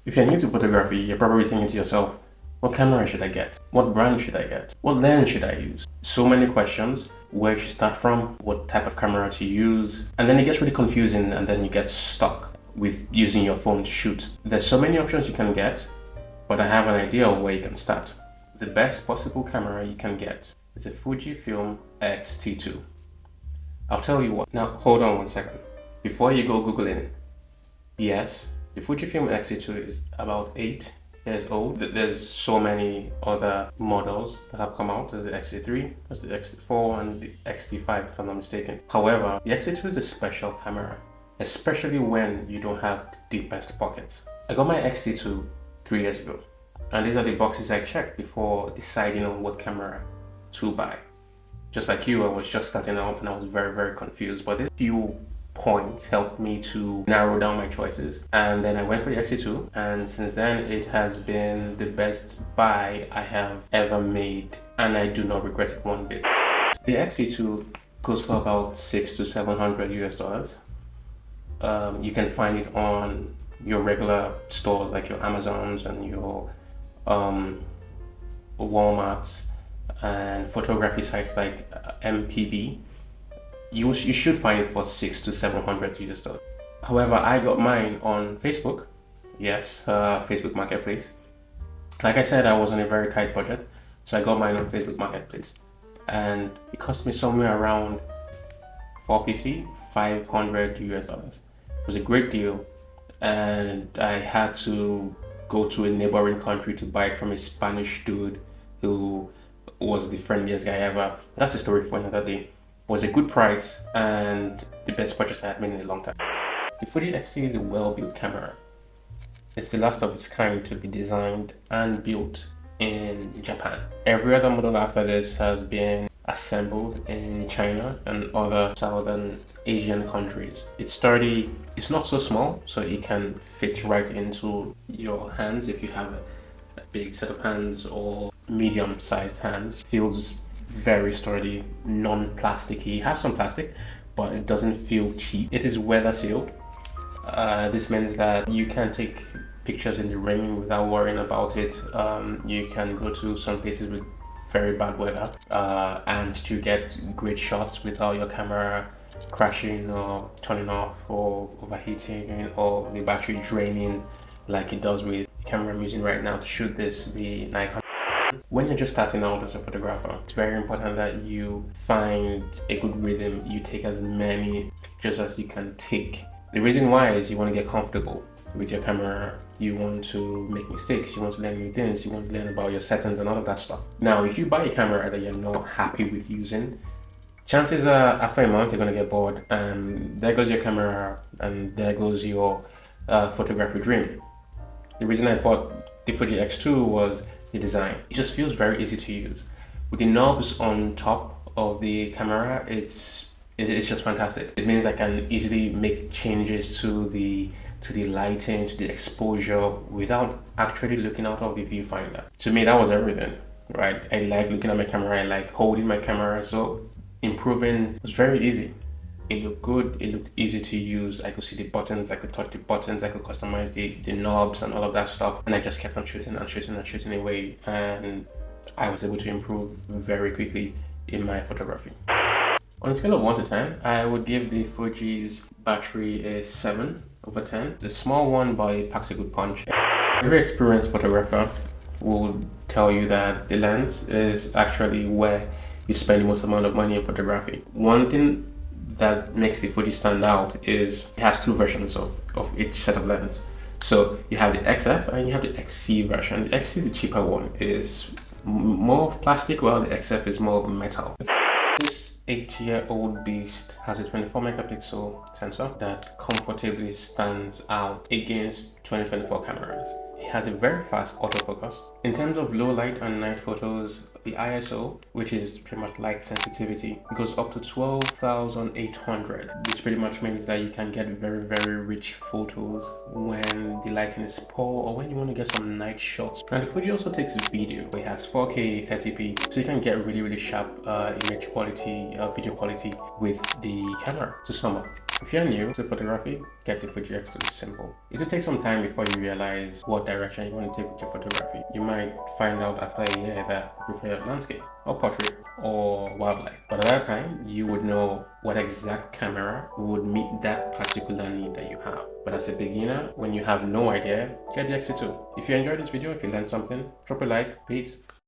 If you're new to photography, you're probably thinking to yourself, what camera should I get? What brand should I get? What lens should I use? So many questions. Where you should start from? What type of camera to use? And then it gets really confusing and then you get stuck with using your phone to shoot. There's so many options you can get, but I have an idea of where you can start. The best possible camera you can get is a Fujifilm X-T2. I'll tell you what. Now, hold on one second. Before you go Googling, yes, the Fujifilm X-T2 is about 8 years old. There's so many other models that have come out. There's the X-T3, there's the X-T4, and the X-T5, if I'm not mistaken. However, the X-T2 is a special camera, especially when you don't have the deepest pockets. I got my X-T2 3 years ago, and these are the boxes I checked before deciding on what camera to buy. Just like you, I was just starting out and I was very, very confused, but these few points helped me to narrow down my choices. And then I went for the X-T2, and since then it has been the best buy I have ever made, and I do not regret it one bit. The X-T2 goes for about $600 to $700 US. You can find it on your regular stores like your Amazons and your Walmarts and photography sites like MPB. You should find it for $600 to $700 US. However, I got mine on Facebook. Yes, Facebook Marketplace. Like I said, I was on a very tight budget, so I got mine on Facebook Marketplace, and it cost me somewhere around $450, $500 US. It was a great deal, and I had to go to a neighboring country to buy it from a Spanish dude who was the friendliest guy ever. That's a story for another day. It was a good price and the best purchase I had made in a long time. The Fuji X-T is a well-built camera. It's the last of its kind to be designed and built in Japan. Every other model after this has been assembled in China and other southern Asian countries. It's sturdy, it's not so small, so it can fit right into your hands if you have a big set of hands or medium-sized hands. Feels very sturdy, non-plasticky. It has some plastic, but it doesn't feel cheap. It is weather sealed. This means that you can take pictures in the rain without worrying about it. You can go to some places with very bad weather and still get great shots without your camera crashing or turning off or overheating or the battery draining like it does with the camera I'm using right now to shoot this, the Nikon. When you're just starting out as a photographer, it's very important that you find a good rhythm. You take as many pictures as you can take. The reason why is you want to get comfortable with your camera. You want to make mistakes, you want to learn new things, you want to learn about your settings and all of that stuff. Now, if you buy a camera that you're not happy with using, chances are after a month you're going to get bored, and there goes your camera and there goes your photography dream. The reason I bought the Fuji X2 was the design. It just feels very easy to use. With the knobs on top of the camera, it's just fantastic. It means I can easily make changes to the lighting, to the exposure without actually looking out of the viewfinder. To me, that was everything, right? I like looking at my camera, I like holding my camera, so improving was very easy. It looked good, it looked easy to use. I could see the buttons, I could touch the buttons, I could customize the knobs and all of that stuff. And I just kept on shooting and shooting and shooting away. And I was able to improve very quickly in my photography. On a scale of 1 to 10, I would give the Fuji's battery a 7/10. It's a small one, but it packs a good punch. Every experienced photographer will tell you that the lens is actually where you spend the most amount of money in photography. One thing that makes the Fuji stand out is it has two versions of each set of lens. So you have the XF and you have the XC version. The XC is the cheaper one. It is more of plastic, while the XF is more of metal. This 8-year-old beast has a 24 megapixel sensor that comfortably stands out against 2024 cameras. It has a very fast autofocus. In terms of low light and night photos, the ISO, which is pretty much light sensitivity, goes up to 12,800. This pretty much means that you can get very, very rich photos when the lighting is poor or when you want to get some night shots. And the Fuji also takes video. It has 4K 30p, so you can get really, really sharp image quality, video quality with the camera. To sum up, If you're new to photography, get the Fuji X2. It's simple. It will take some time before you realize what direction you want to take with your photography. You might find out after a year that you prefer landscape or portrait or wildlife. But at that time, you would know what exact camera would meet that particular need that you have. But as a beginner, when you have no idea, get the X2. If you enjoyed this video, if you learned something, drop a like. Peace.